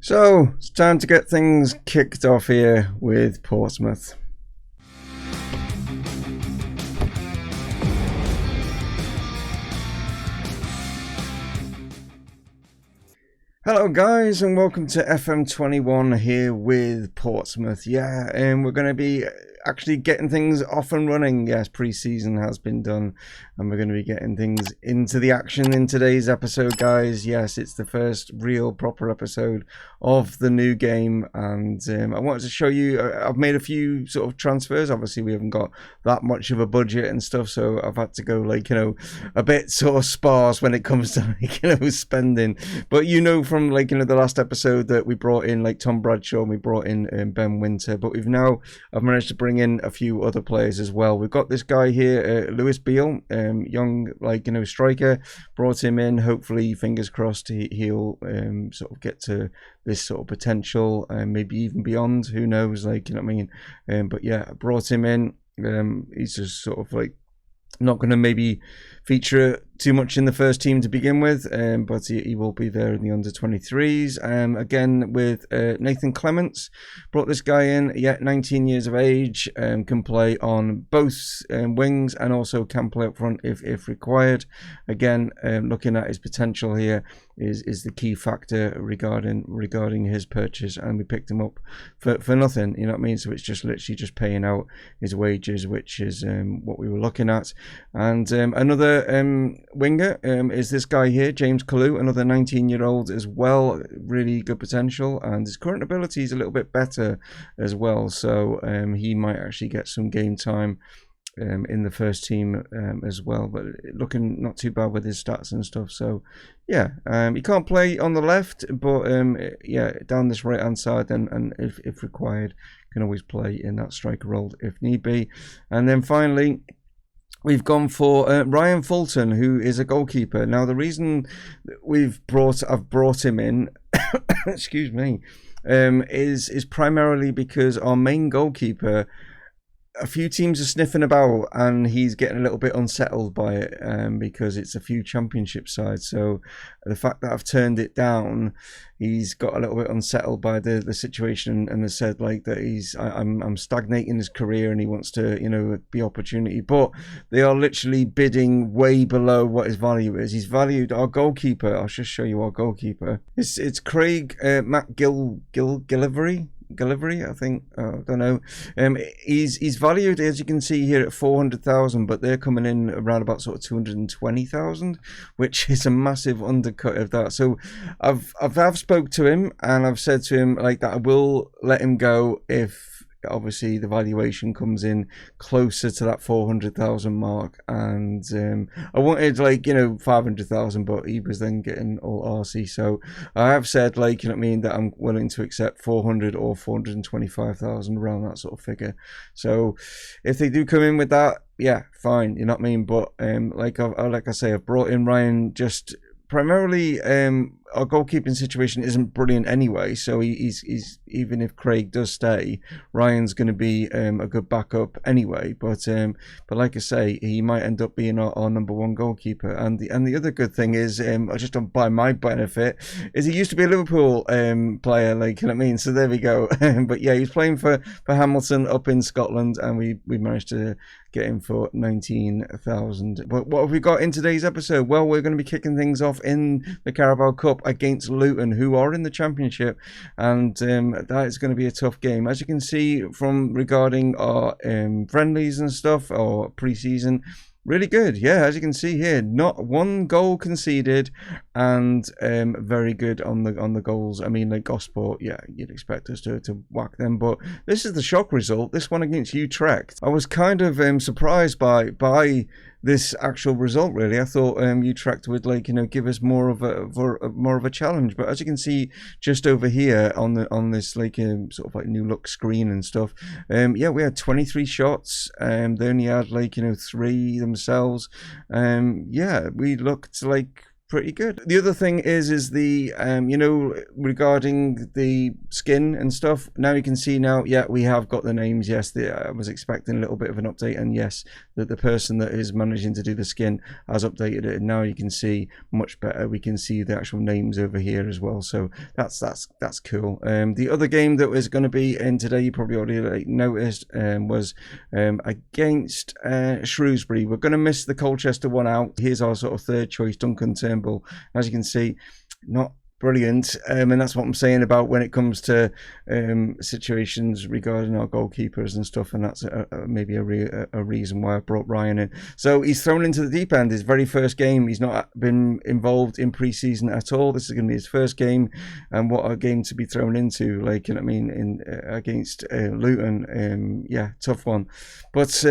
So, it's time to get things kicked off here with Portsmouth. Hello guys, and welcome to FM21 here with Portsmouth. Yeah, and we're going to be actually getting things off and running. Yes, pre-season has been done, and we're going to be getting things into the action in today's episode, guys. Yes, it's the first real proper episode of the new game, and I wanted to show you, I've made a few sort of transfers. Obviously, we haven't got that much of a budget and stuff, so I've had to go, like, a bit sort of sparse when it comes to, like, spending. But from, like, the last episode that we brought in, like, Tom Bradshaw, and we brought in Ben Winter, but I've managed to bring in a few other players as well. We've got this guy here, Lewis Beale, young, striker. Brought him in. Hopefully, fingers crossed, he'll sort of get to this sort of potential, maybe even beyond. Who knows? But yeah, brought him in. He's just sort of like not going to maybe feature too much in the first team to begin with, but he will be there in the under-23s. Again, with Nathan Clements, brought this guy in, 19 years of age, can play on both wings and also can play up front if required. Again, looking at his potential here is the key factor regarding his purchase, and we picked him up for nothing, so it's just literally just paying out his wages, which is what we were looking at. And another winger is this guy here, James Kalu, another 19-year-old as well, really good potential, and his current ability is a little bit better as well, so he might actually get some game time in the first team as well, but looking not too bad with his stats and stuff. So yeah, he can't play on the left, but down this right hand side, and if required, can always play in that striker role if need be. And then finally, we've gone for Ryan Fulton, who is a goalkeeper. Now, the reason I've brought him in, excuse me, is primarily because our main goalkeeper, a few teams are sniffing about, and he's getting a little bit unsettled by it because it's a few championship sides. So the fact that I've turned it down, he's got a little bit unsettled by the situation, and has said that I'm stagnating his career, and he wants to be opportunity. But they are literally bidding way below what his value is. He's valued, our goalkeeper. I'll just show you our goalkeeper. It's Craig Gillivary, I think. I don't know. He's valued, as you can see here, at 400,000, but they're coming in around about sort of 220,000, which is a massive undercut of that. So I've spoke to him, and I've said to him that I will let him go if obviously the valuation comes in closer to that 400,000 mark, and I wanted 500,000, but he was then getting all arsey. So I have said that I'm willing to accept 400 or 425,000, around that sort of figure. So if they do come in with that, yeah, fine, but like I say, I've brought in Ryan just primarily. Our goalkeeping situation isn't brilliant anyway, so he's even if Craig does stay, Ryan's going to be a good backup anyway. But like I say, he might end up being our number one goalkeeper. And the other good thing is, just by my benefit, is he used to be a Liverpool player, so there we go. But yeah, he's playing for Hamilton up in Scotland, and we managed to get him for 19,000. But what have we got in today's episode? Well, we're going to be kicking things off in the Carabao Cup against Luton, who are in the Championship, and that is going to be a tough game. As you can see from regarding our friendlies and stuff, or pre-season, really good. Yeah, as you can see here, not one goal conceded, and very good on the goals. I mean, like Gosport, yeah, you'd expect us to whack them, but this is the shock result. This one against Utrecht, I was kind of surprised by this actual result. Really, I thought Utrecht would give us more of a challenge, but as you can see just over here on this sort of new look screen and stuff, yeah, we had 23 shots, they only had 3 themselves. Yeah, we looked pretty good. The other thing is the regarding the skin and stuff, now you can see now, yeah, we have got the names. Yes, I was expecting a little bit of an update, and yes, that the person that is managing to do the skin has updated it, and now you can see much better. We can see the actual names over here as well, so that's cool. The other game that was going to be in today, you probably already noticed, was against Shrewsbury. We're going to miss the Colchester one out. Here's our sort of third choice, Duncan Turnbull. As you can see, not brilliant, and that's what I'm saying about when it comes to situations regarding our goalkeepers and stuff, and that's maybe a reason why I brought Ryan in. So he's thrown into the deep end, his very first game. He's not been involved in pre-season at all. This is going to be his first game, and what a game to be thrown into, like, you know what I mean, in against Luton. Yeah, tough one, but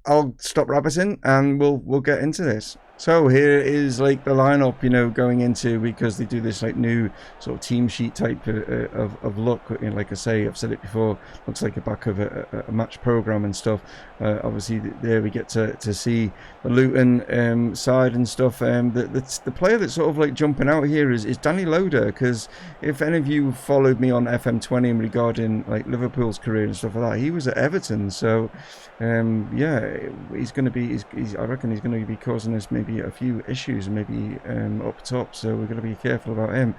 I'll stop rabbiting and we'll get into this. So here is like the lineup, you know, going into, because they do this like new sort of team sheet type of look. You know, like I say, I've said it before, looks like a back of a match program and stuff. Obviously, there we get to see the Luton side and stuff. The player that's sort of like jumping out here is Danny Loader, because if any of you followed me on FM20 regarding like Liverpool's career and stuff like that, he was at Everton. So yeah, he's going to be. I reckon he's going to be causing us maybe a few issues, maybe up top. So we're going to be careful about him.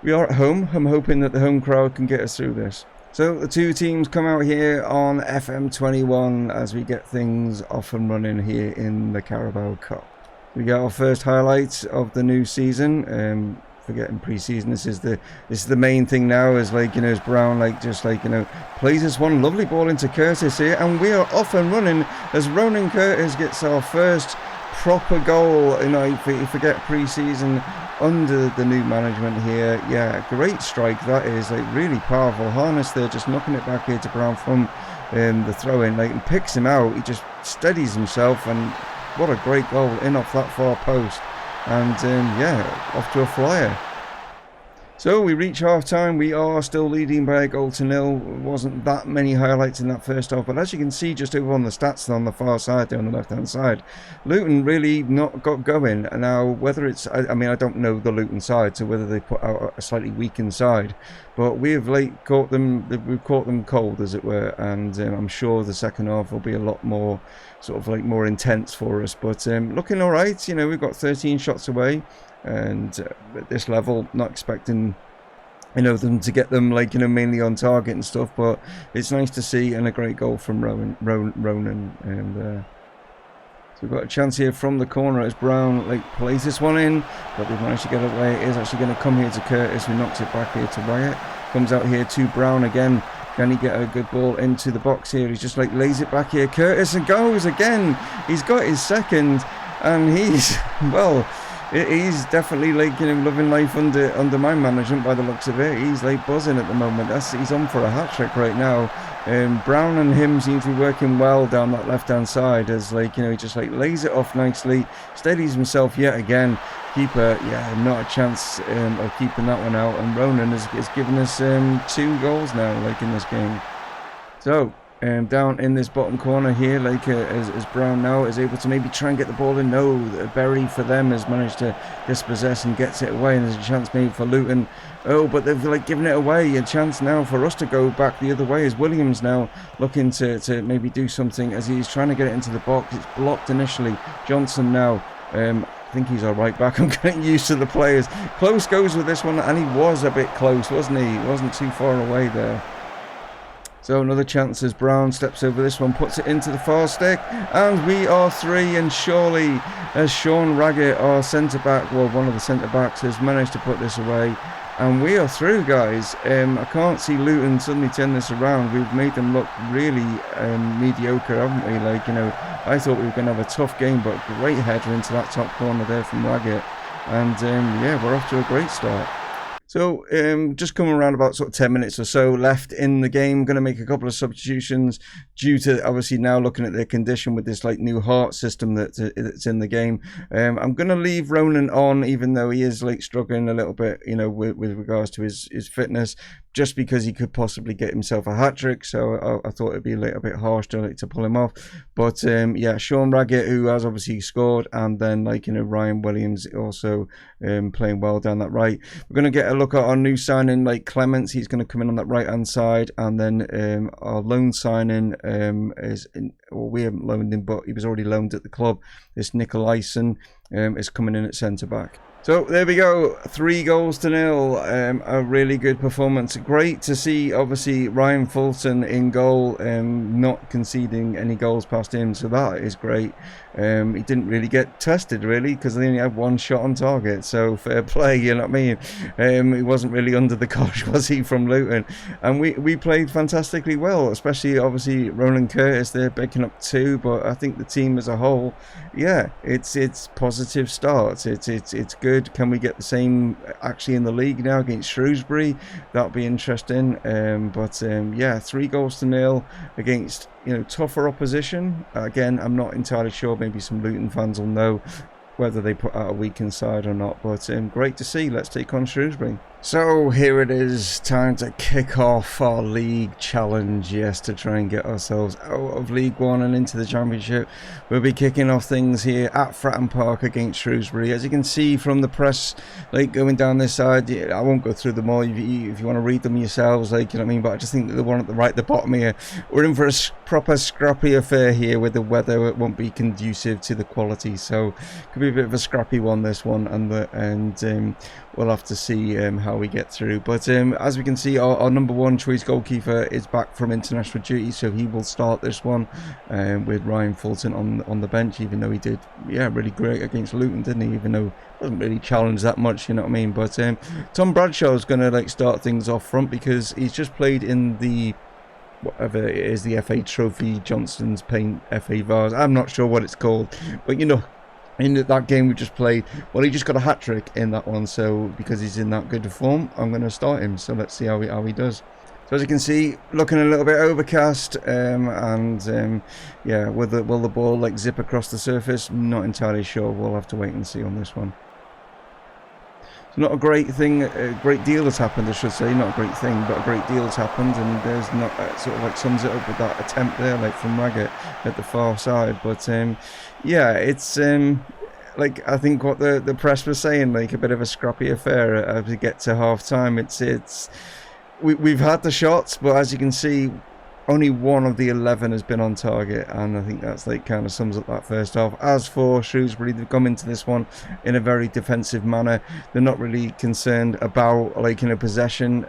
We are at home. I'm hoping that the home crowd can get us through this. So the two teams come out here on FM21 as we get things off and running here in the Carabao Cup. We get our first highlights of the new season. Forgetting pre-season, this is the main thing now, is like, you know, as Brown like just like, you know, plays this one lovely ball into Curtis here, and we are off and running as Ronan Curtis gets our first proper goal. You know, if you forget pre-season under the new management here. Yeah, great strike that is, like really powerful. Harness there, just knocking it back here to Brown from the throw-in, like, and picks him out. He just steadies himself, and what a great goal in off that far post. And yeah, off to a flyer. So we reach half time. We are still leading by a goal to nil. Wasn't that many highlights in that first half, but as you can see just over on the stats on the far side there on the left hand side, Luton really not got going. And now whether it's, I mean, I don't know the Luton side, so whether they put out a slightly weakened side, but we've caught them cold, as it were, and I'm sure the second half will be a lot more sort of like more intense for us. But looking all right. You know, we've got 13 shots away. And at this level, not expecting, you know, them to get them, like, you know, mainly on target and stuff, but it's nice to see, and a great goal from Ronan. And so we've got a chance here from the corner as Brown like plays this one in, but they've managed to get away. It is actually going to come here to Curtis, who knocks it back here to Wyatt. Comes out here to Brown again. Can he get a good ball into the box here? He's just like lays it back here. Curtis, and goes again. He's got his second, and he's, well, he's definitely, like, you know, loving life under my management by the looks of it. He's like buzzing at the moment. He's on for a hat-trick right now. Brown and him seem to be working well down that left-hand side, as, like, you know, he just like lays it off nicely, steadies himself yet again. Keeper, yeah, not a chance of keeping that one out, and Ronan has given us 2 goals now, like, in this game. So down in this bottom corner here, like as Brown now is able to maybe try and get the ball in. No, Berry for them has managed to dispossess and gets it away, and there's a chance maybe for Luton. Oh, but they've like given it away. A chance now for us to go back the other way, as Williams now looking to maybe do something as he's trying to get it into the box. It's blocked initially. Johnson now, I think he's all right back. I'm getting used to the players. Close goes with this one, and he was a bit close, wasn't he? He wasn't too far away there. So another chance as Brown steps over this one, puts it into the far stick, and we are 3, and surely as Sean Raggett, our centre-back, well, one of the centre-backs, has managed to put this away, and we are through, guys. I can't see Luton suddenly turn this around. We've made them look really mediocre, haven't we? Like, you know, I thought we were going to have a tough game, but great header into that top corner there from Raggett, and yeah, we're off to a great start. So just coming around about sort of 10 minutes or so left in the game. Going to make a couple of substitutions due to obviously now looking at their condition with this like new heart system that's in the game. I'm going to leave Ronan on, even though he is like struggling a little bit, you know, with regards to his fitness, just because he could possibly get himself a hat-trick. So I thought it'd be a little bit harsh to pull him off. But yeah, Sean Raggett, who has obviously scored, and then, like, you know, Ryan Williams also playing well down that right. We're going to get a look at our new signing, like Clements. He's going to come in on that right-hand side, and then our loan signing is well, we haven't loaned him, but he was already loaned at the club. This Nicolaisen is coming in at centre-back. So there we go, 3-0. A really good performance. Great to see, obviously, Ryan Fulton in goal, not conceding any goals past him, so that is great. He didn't really get tested, really, because they only had one shot on target, so fair play, you know what I mean? He wasn't really under the cosh, was he, from Luton? And we played fantastically well, especially, obviously, Roland Curtis there picking up 2, but I think the team as a whole, yeah, it's positive starts. It's good. Can we get the same actually in the league now against Shrewsbury? That'll be interesting. Yeah, 3-0 against, you know, tougher opposition. Again, I'm not entirely sure. Maybe some Luton fans will know whether they put out a weakened side or not, but great to see. Let's take on Shrewsbury. So here it is, time to kick off our league challenge, yes, to try and get ourselves out of League One and into the Championship. We'll be kicking off things here at Fratton Park against Shrewsbury. As you can see from the press, like, going down this side, I won't go through them all if you want to read them yourselves, like, you know what I mean, but I just think that the one at the bottom here, we're in for a proper scrappy affair here with the weather. It won't be conducive to the quality, so could be a bit of a scrappy one, this one, and we'll have to see how we get through. But as we can see, our number 1 choice goalkeeper is back from international duty, so he will start this one with Ryan Fulton on the bench, even though he did, yeah, really great against Luton, didn't he? Even though he wasn't really challenged that much, you know what I mean? But Tom Bradshaw's going to like start things off front because he's just played in the, whatever it is, the FA Trophy, Johnston's Paint FA Vase. I'm not sure what it's called, but you know, in that game we just played, well, he just got a hat-trick in that one, so because he's in that good a form, I'm going to start him. So let's see how he does. So as you can see, looking a little bit overcast, yeah, will the ball like zip across the surface? Not entirely sure. We'll have to wait and see on this one. So not a great thing, a great deal has happened, I should say. Not a great thing, but a great deal has happened, and there's not sort of like sums it up with that attempt there, like from Raggett at the far side. But yeah, it's like I think what the press was saying, like a bit of a scrappy affair as we get to half time. We've had the shots, but as you can see, only 1 of the 11 has been on target, and I think that's like kind of sums up that first half. As for Shrewsbury, they've come into this one in a very defensive manner. They're not really concerned about, like, you know, possession.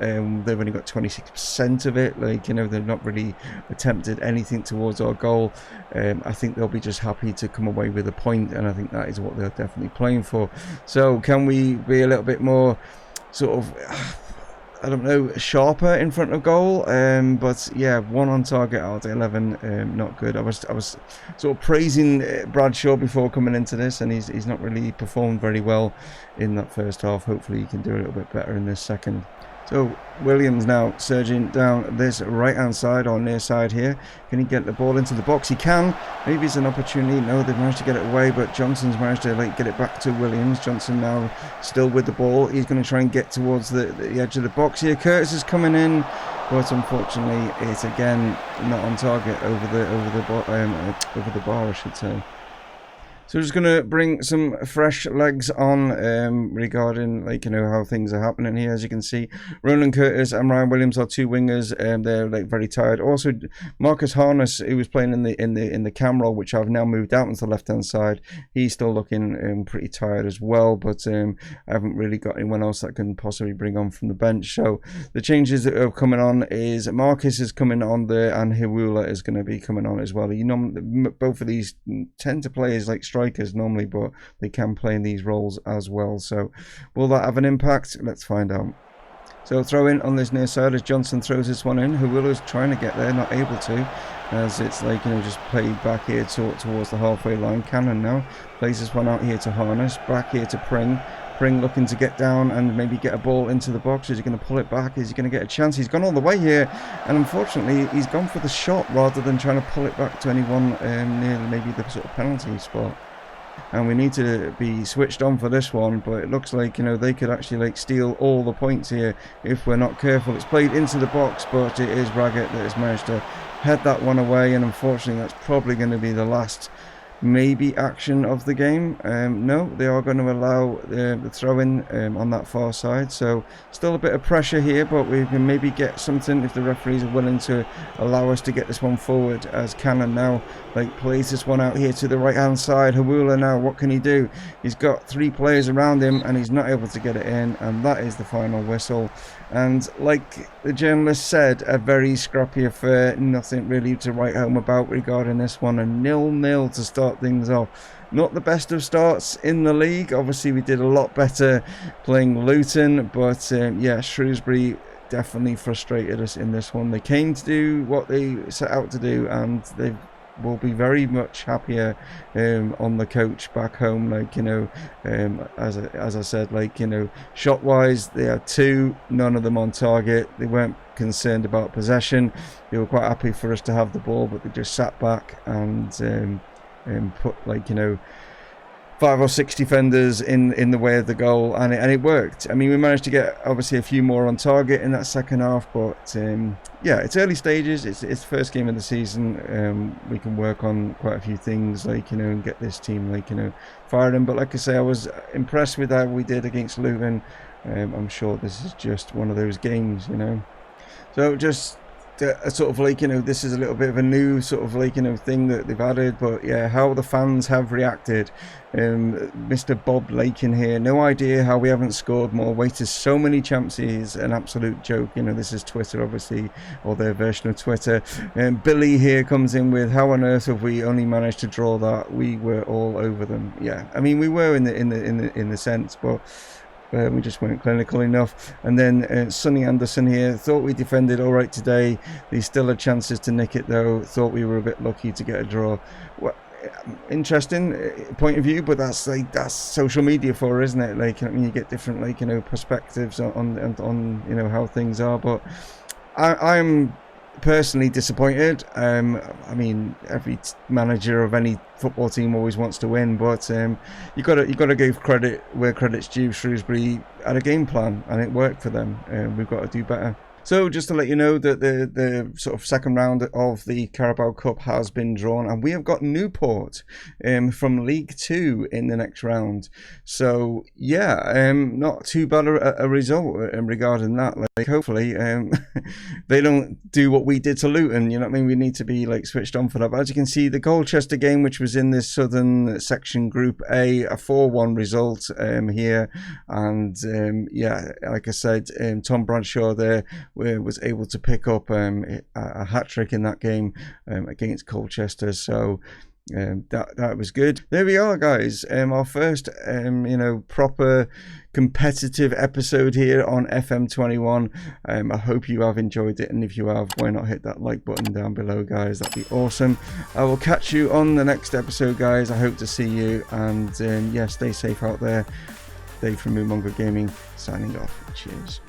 They've only got 26% of it. Like, you know, they've not really attempted anything towards our goal. I think they'll be just happy to come away with a point, and I think that is what they're definitely playing for. So can we be a little bit more sort of, I don't know, sharper in front of goal? But yeah, 1 on target out of 11, not good. I was sort of praising Bradshaw before coming into this, and he's not really performed very well in that first half. Hopefully he can do a little bit better in this second. So Williams now surging down this right hand side or near side here. Can he get the ball into the box? He can. Maybe it's an opportunity. No, they've managed to get it away, but Johnson's managed to like get it back to Williams. Johnson now still with the ball. He's going to try and get towards the edge of the box here. Curtis is coming in, but unfortunately it's again not on target over the bar, I should say. So we're just going to bring some fresh legs on regarding, like, you know, how things are happening here. As you can see, Roland Curtis and Ryan Williams are 2 wingers, and they're like very tired. Also, Marcus Harness, who was playing in the cam role, which I've now moved out onto the left hand side, he's still looking pretty tired as well. But I haven't really got anyone else that can possibly bring on from the bench. So the changes that are coming on is Marcus is coming on there, and Hiwula is going to be coming on as well. Both of these tend to play as like strikers normally, but they can play in these roles as well. So will that have an impact? Let's find out. So throw in on this near side as Johnson throws this one in. Huwila's trying to get there, not able to, as it's like, you know, just played back here towards the halfway line. Cannon now plays this one out here to Harness, back here to Pring. Pring looking to get down and maybe get a ball into the box. Is he going to pull it back? Is he going to get a chance? He's gone all the way here, and unfortunately he's gone for the shot rather than trying to pull it back to anyone near maybe the sort of penalty spot. And we need to be switched on for this one, but it looks like, you know, they could actually like steal all the points here if we're not careful. It's played into the box, but it is Raggett that has managed to head that one away, and unfortunately that's probably going to be the last maybe action of the game. No, they are going to allow the throw-in on that far side, so still a bit of pressure here, but we can maybe get something if the referees are willing to allow us to get this one forward, as Cannon now plays this one out here to the right hand side. Hawula now, what can he do? He's got 3 players around him and he's not able to get it in, and that is the final whistle. And like the journalist said, a very scrappy affair, nothing really to write home about regarding this one. A 0-0 to start things off. Not the best of starts in the league. Obviously we did a lot better playing Luton, but yeah, Shrewsbury definitely frustrated us in this one. They came to do what they set out to do, and they will be very much happier on the coach back home. As I said, shot wise they had 2, none of them on target. They weren't concerned about possession. They were quite happy for us to have the ball, but they just sat back and put 5 or 6 defenders in the way of the goal, and it worked. I mean, we managed to get obviously a few more on target in that second half, but yeah, it's early stages. It's first game of the season. We can work on quite a few things, and get this team firing. But like I say, I was impressed with how we did against Luton. I'm sure this is just one of those games, So just sort of this is a little bit of a new sort of thing that they've added, but yeah, how the fans have reacted. Mr. Bob Lakin here, no idea how we haven't scored more. Wasted so many chances, an absolute joke. This is Twitter obviously, or their version of Twitter. Billy here comes in with, how on earth have we only managed to draw that? We were all over them. Yeah, I mean we were in the sense, but we just weren't clinical enough. And then Sonny Anderson here, thought we defended all right today. They still had chances to nick it though. Thought we were a bit lucky to get a draw. Well, interesting point of view, but that's social media for, isn't it? I mean, you get different perspectives on how things are. But I'm personally disappointed. I mean, every manager of any football team always wants to win, but you got to give credit where credit's due. Shrewsbury had a game plan and it worked for them. We've got to do better. So just to let you know that the sort of second round of the Carabao Cup has been drawn, and we have got Newport from League 2 in the next round. So yeah, not too bad a result regarding that. Hopefully they don't do what we did to Luton. You know what I mean? We need to be switched on for that. But as you can see, the Colchester game, which was in this southern section, Group A, a 4-1 result here, and yeah, like I said, Tom Bradshaw there was able to pick up a hat-trick in that game against Colchester. So that was good. There we are, guys. Our first proper competitive episode here on FM21. I hope you have enjoyed it, and if you have, why not hit that like button down below, guys? That'd be awesome. I will catch you on the next episode, guys. I hope to see you, and yeah, stay safe out there. Dave from Mumongu Gaming signing off. Cheers.